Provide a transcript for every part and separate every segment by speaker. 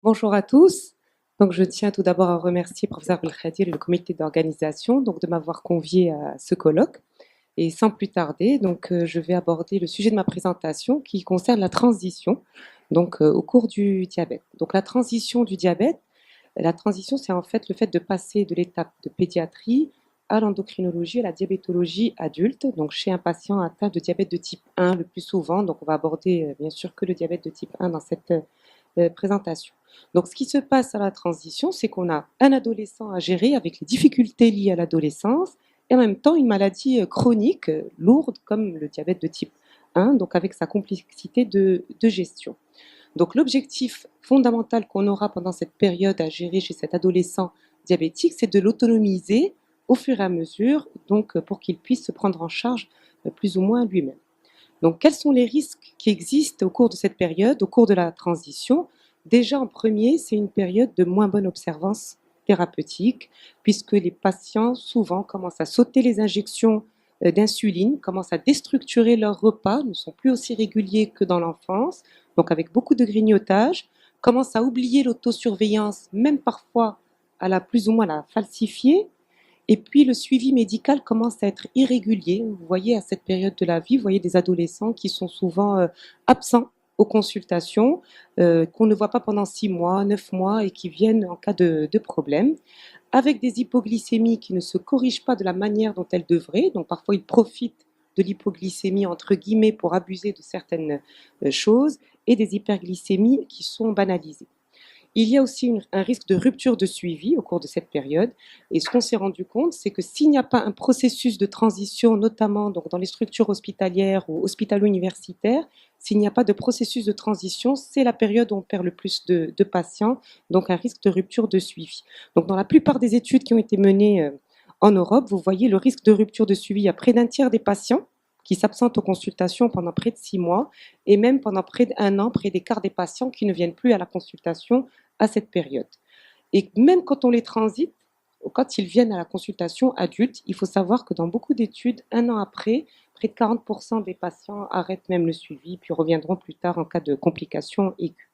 Speaker 1: Bonjour à tous. Donc, je tiens tout d'abord à remercier professeur Belkhadir et le comité d'organisation de m'avoir convié à ce colloque. Et sans plus tarder, je vais aborder le sujet de ma présentation qui concerne la transition au cours du diabète. Donc, la transition du diabète, la transition, c'est en fait le fait de passer de l'étape de pédiatrie à l'endocrinologie, à la diabétologie adulte, donc chez un patient atteint de diabète de type 1 le plus souvent. Donc, on va aborder bien sûr que le diabète de type 1 dans cette présentation. Donc, ce qui se passe à la transition, c'est qu'on a un adolescent à gérer avec les difficultés liées à l'adolescence et en même temps une maladie chronique lourde comme le diabète de type 1, donc avec sa complexité de gestion. Donc, l'objectif fondamental qu'on aura pendant cette période à gérer chez cet adolescent diabétique, c'est de l'autonomiser au fur et à mesure, donc pour qu'il puisse se prendre en charge plus ou moins lui-même. Donc, quels sont les risques qui existent au cours de cette période, au cours de la transition? Déjà, en premier, c'est une période de moins bonne observance thérapeutique, puisque les patients, souvent, commencent à sauter les injections d'insuline, commencent à déstructurer leurs repas, ne sont plus aussi réguliers que dans l'enfance, donc avec beaucoup de grignotage, commencent à oublier l'autosurveillance, même parfois à la plus ou moins la falsifier, et puis le suivi médical commence à être irrégulier. Vous voyez à cette période de la vie, vous voyez des adolescents qui sont souvent absents aux consultations, qu'on ne voit pas pendant 6 mois, 9 mois et qui viennent en cas de problème, avec des hypoglycémies qui ne se corrigent pas de la manière dont elles devraient. Donc parfois ils profitent de l'hypoglycémie entre guillemets pour abuser de certaines choses et des hyperglycémies qui sont banalisées. Il y a aussi un risque de rupture de suivi au cours de cette période. Et ce qu'on s'est rendu compte, c'est que s'il n'y a pas un processus de transition, notamment donc dans les structures hospitalières ou hospitalo-universitaires, s'il n'y a pas de processus de transition, c'est la période où on perd le plus de patients, donc un risque de rupture de suivi. Donc dans la plupart des études qui ont été menées en Europe, vous voyez le risque de rupture de suivi à près d'un tiers des patients qui s'absentent aux consultations pendant près de 6 mois et même pendant près d'un an, près des quarts des patients qui ne viennent plus à la consultation à cette période. Et même quand on les transite, quand ils viennent à la consultation adulte, il faut savoir que dans beaucoup d'études, un an après, près de 40% des patients arrêtent même le suivi, puis reviendront plus tard en cas de complications aiguës.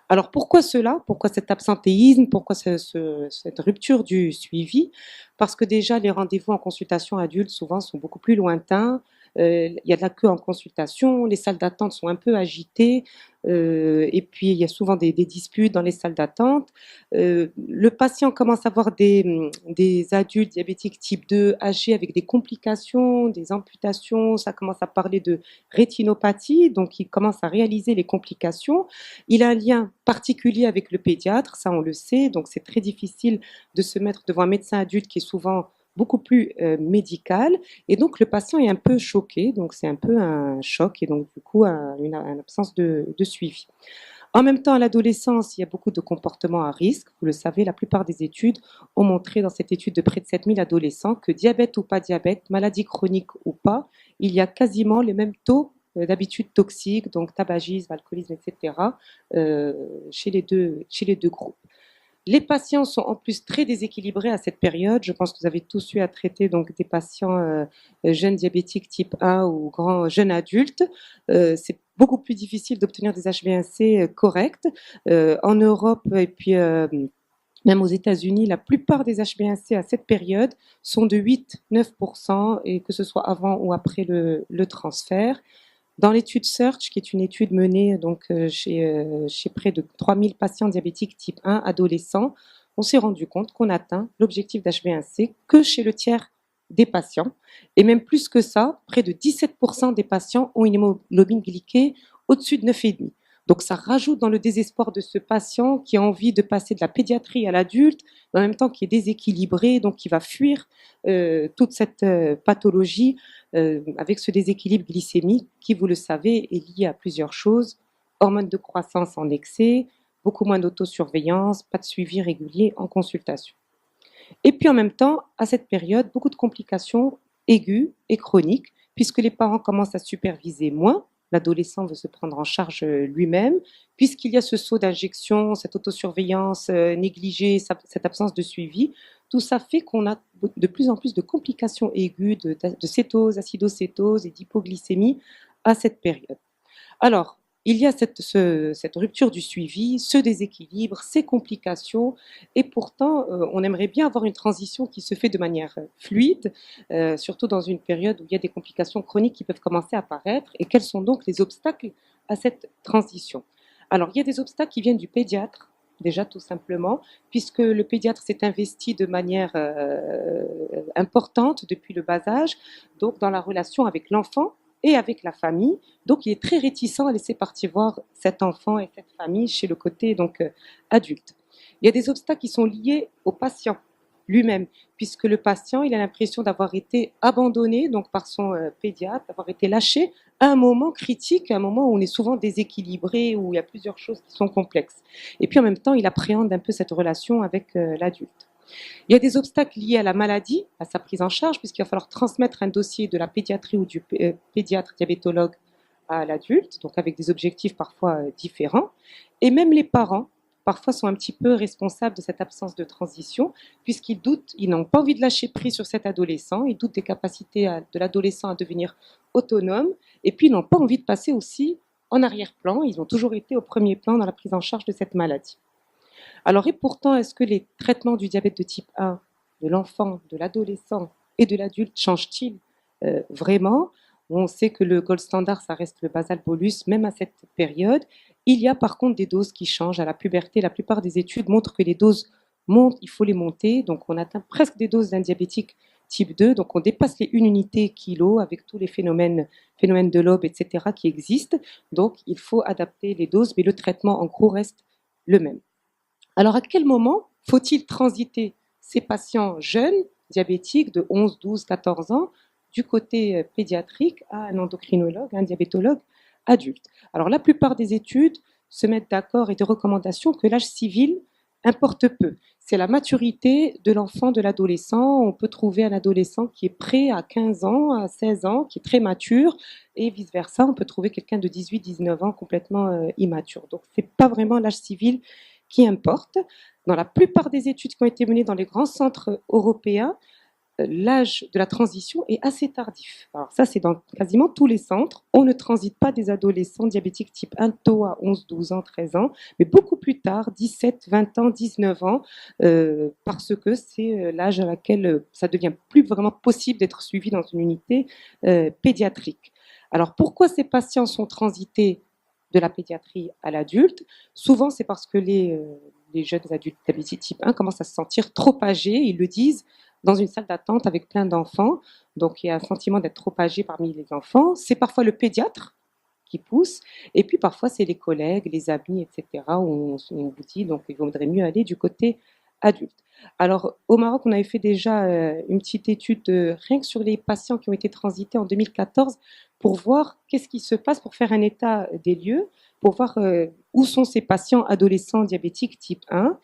Speaker 1: Alors pourquoi cela? Pourquoi cet absentéisme? Pourquoi cette rupture du suivi? Parce que déjà, les rendez-vous en consultation adulte, souvent, sont beaucoup plus lointains. Il y a de la queue en consultation, les salles d'attente sont un peu agitées, et puis il y a souvent des disputes dans les salles d'attente. Le patient commence à avoir des adultes diabétiques type 2 âgés avec des complications, des amputations, ça commence à parler de rétinopathie, donc il commence à réaliser les complications. Il a un lien particulier avec le pédiatre, ça on le sait, donc c'est très difficile de se mettre devant un médecin adulte qui est souvent beaucoup plus médical, et donc le patient est un peu choqué, donc c'est un peu un choc, et donc du coup une absence de suivi. En même temps, à l'adolescence, il y a beaucoup de comportements à risque. Vous le savez, la plupart des études ont montré dans cette étude de près de 7000 adolescents que diabète ou pas diabète, maladie chronique ou pas, il y a quasiment les mêmes taux d'habitudes toxiques, donc tabagisme, alcoolisme, etc., chez les deux groupes. Les patients sont en plus très déséquilibrés à cette période. Je pense que vous avez tous eu à traiter donc des patients jeunes diabétiques type 1 ou grands jeunes adultes. C'est beaucoup plus difficile d'obtenir des HbA1c corrects. En Europe et puis même aux États-Unis, la plupart des HbA1c à cette période sont de 8-9%, et que ce soit avant ou après le transfert. Dans l'étude SEARCH, qui est une étude menée chez près de 3000 patients diabétiques type 1 adolescents, on s'est rendu compte qu'on atteint l'objectif d'HbA1c que chez le tiers des patients. Et même plus que ça, près de 17% des patients ont une hémoglobine glyquée au-dessus de 9,5. Donc ça rajoute dans le désespoir de ce patient qui a envie de passer de la pédiatrie à l'adulte, en même temps qui est déséquilibré, donc qui va fuir toute cette pathologie avec ce déséquilibre glycémique qui, vous le savez, est lié à plusieurs choses. Hormones de croissance en excès, beaucoup moins d'autosurveillance, pas de suivi régulier en consultation. Et puis en même temps, à cette période, beaucoup de complications aiguës et chroniques, puisque les parents commencent à superviser moins, l'adolescent veut se prendre en charge lui-même, puisqu'il y a ce saut d'injection, cette autosurveillance négligée, cette absence de suivi. Tout ça fait qu'on a de plus en plus de complications aiguës de cétose, acidocétose et d'hypoglycémie à cette période. Alors, il y a cette rupture du suivi, ce déséquilibre, ces complications, et pourtant, on aimerait bien avoir une transition qui se fait de manière fluide, surtout dans une période où il y a des complications chroniques qui peuvent commencer à apparaître. Et quels sont donc les obstacles à cette transition? Alors, il y a des obstacles qui viennent du pédiatre, déjà tout simplement, puisque le pédiatre s'est investi de manière importante depuis le bas âge, donc dans la relation avec l'enfant et avec la famille. Donc, il est très réticent à laisser partir voir cet enfant et cette famille chez le côté donc adulte. Il y a des obstacles qui sont liés au patient lui-même, puisque le patient, il a l'impression d'avoir été abandonné donc par son pédiatre, d'avoir été lâché à un moment critique, à un moment où on est souvent déséquilibré, où il y a plusieurs choses qui sont complexes. Et puis en même temps, il appréhende un peu cette relation avec l'adulte. Il y a des obstacles liés à la maladie, à sa prise en charge, puisqu'il va falloir transmettre un dossier de la pédiatrie ou du pédiatre diabétologue à l'adulte, donc avec des objectifs parfois différents. Et même les parents, parfois, sont un petit peu responsables de cette absence de transition, puisqu'ils doutent, ils n'ont pas envie de lâcher prise sur cet adolescent, ils doutent des capacités de l'adolescent à devenir autonome, et puis ils n'ont pas envie de passer aussi en arrière-plan, ils ont toujours été au premier plan dans la prise en charge de cette maladie. Alors, et pourtant, est-ce que les traitements du diabète de type 1, de l'enfant, de l'adolescent et de l'adulte changent-ils vraiment? On sait que le gold standard, ça reste le basal-bolus, même à cette période. Il y a par contre des doses qui changent. À la puberté, la plupart des études montrent que les doses montent, il faut les monter. Donc, on atteint presque des doses d'un diabétique type 2. Donc, on dépasse les 1 unité kilo avec tous les phénomènes de Loeb, etc., qui existent. Donc, il faut adapter les doses, mais le traitement, en gros, reste le même. Alors, à quel moment faut-il transiter ces patients jeunes, diabétiques de 11, 12, 14 ans, du côté pédiatrique à un endocrinologue, un diabétologue adulte? Alors, la plupart des études se mettent d'accord et des recommandations que l'âge civil importe peu. C'est la maturité de l'enfant, de l'adolescent. On peut trouver un adolescent qui est prêt à 15 ans, à 16 ans, qui est très mature, et vice-versa. On peut trouver quelqu'un de 18, 19 ans complètement immature. Donc, ce n'est pas vraiment l'âge civil qui importe. Dans la plupart des études qui ont été menées dans les grands centres européens, l'âge de la transition est assez tardif. Alors ça, c'est dans quasiment tous les centres. On ne transite pas des adolescents diabétiques type 1 tôt à 11, 12 ans, 13 ans, mais beaucoup plus tard, 17, 20 ans, 19 ans, parce que c'est l'âge à laquelle ça devient plus vraiment possible d'être suivi dans une unité pédiatrique. Alors pourquoi ces patients sont transités de la pédiatrie à l'adulte? Souvent, c'est parce que les jeunes adultes diabétiques type 1 commencent à se sentir trop âgés, ils le disent, dans une salle d'attente avec plein d'enfants. Donc, il y a un sentiment d'être trop âgé parmi les enfants. C'est parfois le pédiatre qui pousse. Et puis, parfois, c'est les collègues, les amis, etc., où on vous dit, donc, il vaudrait mieux aller du côté adulte. Alors, au Maroc, on avait fait déjà une petite étude rien que sur les patients qui ont été transités en 2014 pour voir qu'est-ce qui se passe, pour faire un état des lieux, pour voir où sont ces patients adolescents diabétiques type 1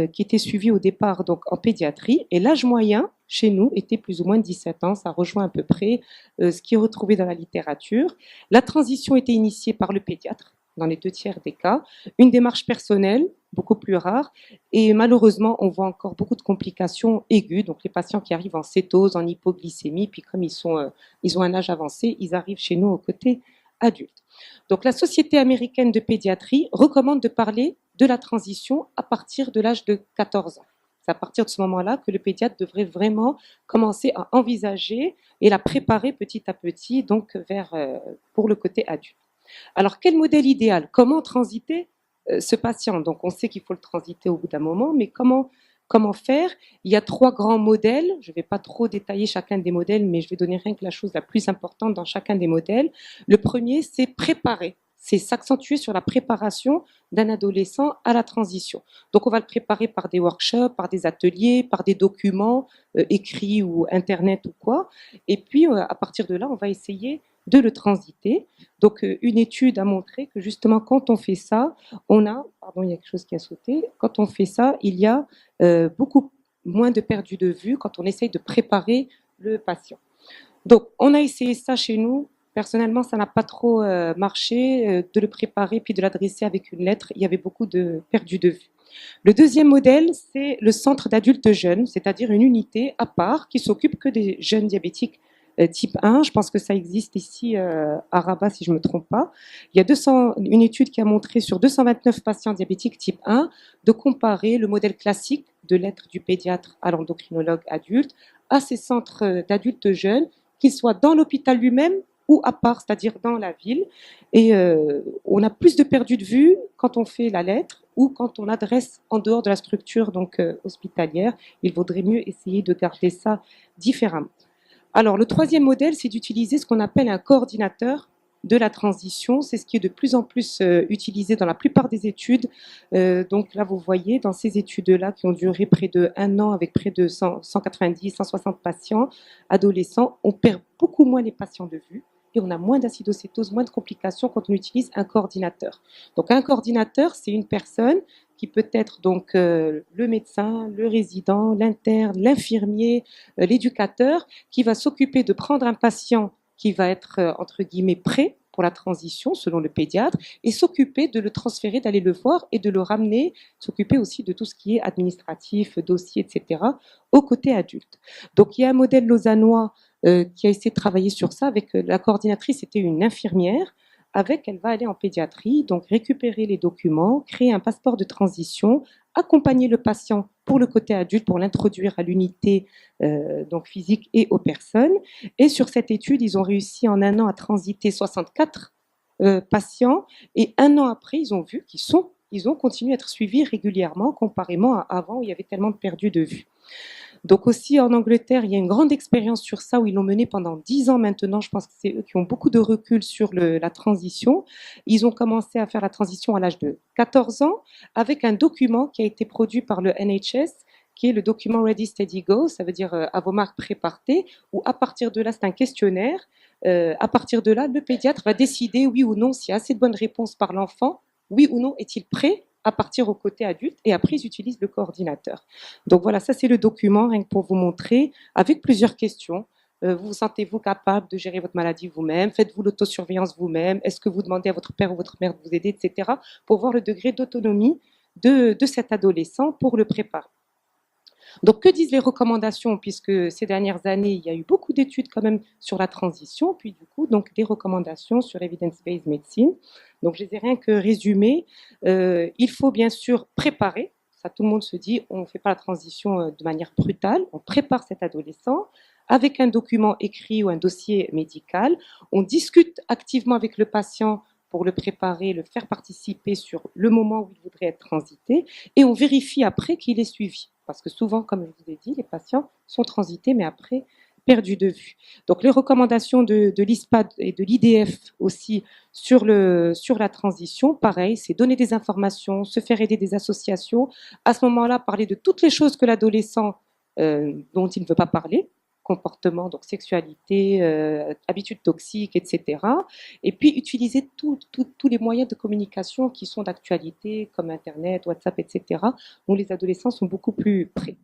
Speaker 1: qui étaient suivis au départ donc, en pédiatrie. Et l'âge moyen chez nous était plus ou moins de 17 ans. Ça rejoint à peu près ce qui est retrouvé dans la littérature. La transition était initiée par le pédiatre dans les 2 tiers des cas, une démarche personnelle, beaucoup plus rare, et malheureusement, on voit encore beaucoup de complications aiguës, donc les patients qui arrivent en cétose, en hypoglycémie, puis comme ils ont un âge avancé, ils arrivent chez nous au côté adulte. Donc la Société américaine de pédiatrie recommande de parler de la transition à partir de l'âge de 14 ans. C'est à partir de ce moment-là que le pédiatre devrait vraiment commencer à envisager et la préparer petit à petit donc pour le côté adulte. Alors, quel modèle idéal? Comment transiter ce patient? Donc, on sait qu'il faut le transiter au bout d'un moment, mais comment faire? Il y a 3 grands modèles. Je ne vais pas trop détailler chacun des modèles, mais je vais donner rien que la chose la plus importante dans chacun des modèles. Le premier, c'est préparer. C'est s'accentuer sur la préparation d'un adolescent à la transition. Donc, on va le préparer par des workshops, par des ateliers, par des documents écrits ou Internet ou quoi. Et puis, à partir de là, on va essayer de le transiter. Donc, une étude a montré que justement, quand on fait ça, pardon, il y a quelque chose qui a sauté, quand on fait ça, il y a beaucoup moins de perdu de vue quand on essaye de préparer le patient. Donc, on a essayé ça chez nous. Personnellement, ça n'a pas trop marché de le préparer puis de l'adresser avec une lettre. Il y avait beaucoup de perdu de vue. Le deuxième modèle, c'est le centre d'adultes jeunes, c'est-à-dire une unité à part qui s'occupe que des jeunes diabétiques type 1. Je pense que ça existe ici à Rabat, si je ne me trompe pas. Il y a une étude qui a montré sur 229 patients diabétiques type 1 de comparer le modèle classique de lettre du pédiatre à l'endocrinologue adulte à ces centres d'adultes jeunes, qu'ils soient dans l'hôpital lui-même ou à part, c'est-à-dire dans la ville. Et on a plus de perdu de vue quand on fait la lettre ou quand on adresse en dehors de la structure donc, hospitalière. Il vaudrait mieux essayer de garder ça différemment. Alors, le troisième modèle, c'est d'utiliser ce qu'on appelle un coordinateur de la transition. C'est ce qui est de plus en plus utilisé dans la plupart des études. Donc là, vous voyez, dans ces études-là qui ont duré près d'1 an avec près de 190, 160 patients adolescents, on perd beaucoup moins les patients de vue et on a moins d'acidocétose, moins de complications quand on utilise un coordinateur. Donc un coordinateur, c'est une personne qui peut être donc le médecin, le résident, l'interne, l'infirmier, l'éducateur, qui va s'occuper de prendre un patient qui va être, entre guillemets, prêt pour la transition, selon le pédiatre, et s'occuper de le transférer, d'aller le voir et de le ramener, s'occuper aussi de tout ce qui est administratif, dossier, etc., au côté adulte. Donc, il y a un modèle lausannois qui a essayé de travailler sur ça avec la coordinatrice, c'était une infirmière, avec, elle va aller en pédiatrie, donc récupérer les documents, créer un passeport de transition, accompagner le patient pour le côté adulte, pour l'introduire à l'unité donc physique et aux personnes. Et sur cette étude, ils ont réussi en 1 an à transiter 64 patients et 1 an après, ils ont vu ils ont continué à être suivis régulièrement, comparément à avant où il y avait tellement de perdus de vue. Donc aussi en Angleterre, il y a une grande expérience sur ça où ils l'ont mené pendant 10 ans maintenant. Je pense que c'est eux qui ont beaucoup de recul sur la transition. Ils ont commencé à faire la transition à l'âge de 14 ans avec un document qui a été produit par le NHS qui est le document Ready, Steady, Go, ça veut dire à vos marques prépartez, où à partir de là, c'est un questionnaire. À partir de là, le pédiatre va décider oui ou non s'il y a assez de bonnes réponses par l'enfant, oui ou non est-il prêt à partir au côté adulte, et après ils utilisent le coordinateur. Donc voilà, ça c'est le document, rien que pour vous montrer, avec plusieurs questions. Vous sentez-vous capable de gérer votre maladie vous-même? Faites-vous l'autosurveillance vous-même? Est-ce que vous demandez à votre père ou votre mère de vous aider, etc. pour voir le degré d'autonomie de cet adolescent pour le préparer. Donc, que disent les recommandations? Puisque ces dernières années, il y a eu beaucoup d'études quand même sur la transition, puis du coup, donc des recommandations sur l'evidence-based medicine. Donc, je les ai rien que résumées. Il faut bien sûr préparer. Ça, tout le monde se dit, on ne fait pas la transition de manière brutale. On prépare cet adolescent avec un document écrit ou un dossier médical. On discute activement avec le patient pour le préparer, le faire participer sur le moment où il voudrait être transité, et on vérifie après qu'il est suivi. Parce que souvent, comme je vous ai dit, les patients sont transités, mais après perdus de vue. Donc les recommandations de l'ISPAD et de l'IDF aussi sur la transition, pareil, c'est donner des informations, se faire aider des associations, à ce moment-là, parler de toutes les choses que l'adolescent dont il ne veut pas parler, comportement, donc sexualité, habitudes toxiques, etc. Et puis utiliser tous les moyens de communication qui sont d'actualité, comme Internet, WhatsApp, etc., où les adolescents sont beaucoup plus prêts.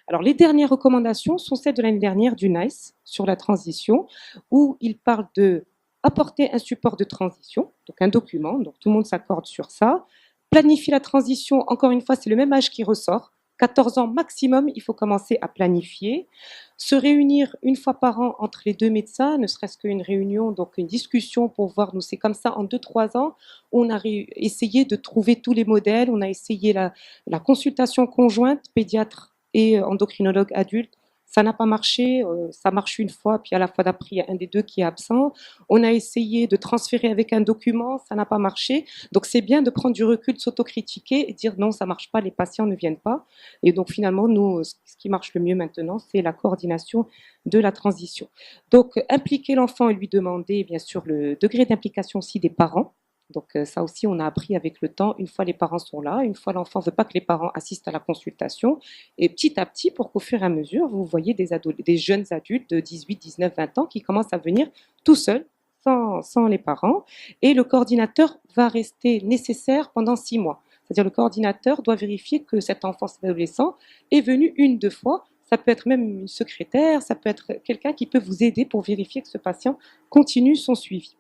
Speaker 1: Alors, les dernières recommandations sont celles de l'année dernière du NICE sur la transition, où il parle de apporter un support de transition, donc un document, donc tout le monde s'accorde sur ça. Planifier la transition, encore une fois, c'est le même âge qui ressort. 14 ans maximum, il faut commencer à planifier. Se réunir une fois par an entre les deux médecins, ne serait-ce qu'une réunion, donc une discussion pour voir, nous c'est comme ça, en 2-3 ans, on a essayé de trouver tous les modèles, on a essayé la consultation conjointe, pédiatre et endocrinologue adulte. Ça n'a pas marché, ça marche une fois, puis à la fois d'après, il y a un des deux qui est absent. On a essayé de transférer avec un document, ça n'a pas marché. Donc c'est bien de prendre du recul, de s'autocritiquer et dire non, ça marche pas, les patients ne viennent pas. Et donc finalement, nous, ce qui marche le mieux maintenant, c'est la coordination de la transition. Donc impliquer l'enfant et lui demander bien sûr le degré d'implication aussi des parents. Donc ça aussi, on a appris avec le temps, une fois les parents sont là, une fois l'enfant ne veut pas que les parents assistent à la consultation, et petit à petit, pour qu'au fur et à mesure, vous voyez des jeunes adultes de 18, 19, 20 ans qui commencent à venir tout seuls, sans les parents, et le coordinateur va rester nécessaire pendant 6 mois. C'est-à-dire le coordinateur doit vérifier que cet enfant, cet adolescent, est venu 1-2 fois. Ça peut être même une secrétaire, ça peut être quelqu'un qui peut vous aider pour vérifier que ce patient continue son suivi.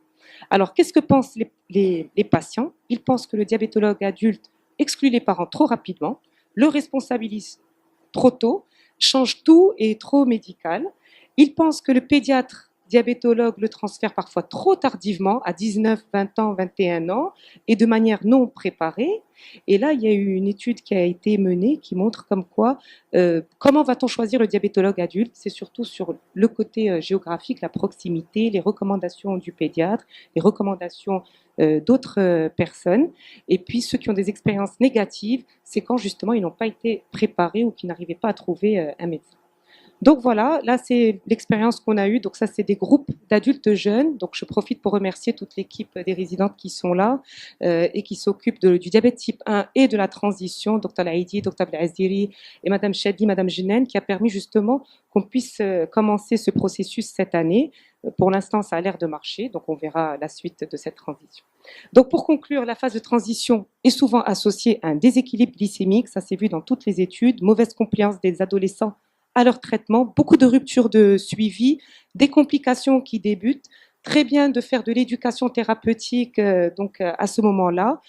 Speaker 1: Alors, qu'est-ce que pensent les patients? Ils pensent que le diabétologue adulte exclut les parents trop rapidement, le responsabilise trop tôt, change tout et est trop médical. Ils pensent que le pédiatre diabétologues le transfèrent parfois trop tardivement, à 19, 20 ans, 21 ans, et de manière non préparée. Et là, il y a eu une étude qui a été menée qui montre comme quoi, comment va-t-on choisir le diabétologue adulte? C'est surtout sur le côté géographique, la proximité, les recommandations du pédiatre, les recommandations d'autres personnes. Et puis, ceux qui ont des expériences négatives, c'est quand justement ils n'ont pas été préparés ou qu'ils n'arrivaient pas à trouver un médecin. Donc voilà, là c'est l'expérience qu'on a eue. Donc ça c'est des groupes d'adultes jeunes. Donc je profite pour remercier toute l'équipe des résidentes qui sont là et qui s'occupent du diabète type 1 et de la transition, Dr Laïdi, Dr Aziri et Madame Chadi, Madame Jinen, qui a permis justement qu'on puisse commencer ce processus cette année. Pour l'instant, ça a l'air de marcher, donc on verra la suite de cette transition. Donc pour conclure, la phase de transition est souvent associée à un déséquilibre glycémique, ça s'est vu dans toutes les études, mauvaise compliance des adolescents à leur traitement, beaucoup de ruptures de suivi, des complications qui débutent. Très bien de faire de l'éducation thérapeutique à ce moment-là,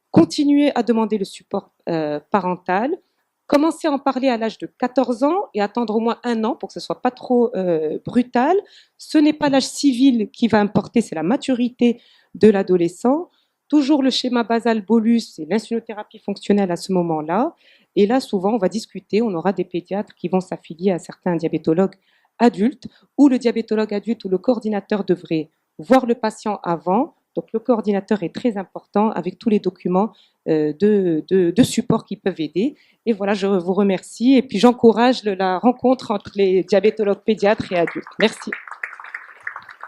Speaker 1: continuer à demander le support parental, commencer à en parler à l'âge de 14 ans et attendre au moins 1 an pour que ce soit pas trop brutal. Ce n'est pas l'âge civil qui va importer, c'est la maturité de l'adolescent. Toujours le schéma basal bolus et l'insulinothérapie fonctionnelle à ce moment-là. Et là, souvent, on va discuter, on aura des pédiatres qui vont s'affilier à certains diabétologues adultes, où le diabétologue adulte ou le coordinateur devrait voir le patient avant. Donc le coordinateur est très important avec tous les documents de support qui peuvent aider. Et voilà, je vous remercie. Et puis j'encourage la rencontre entre les diabétologues pédiatres et adultes. Merci.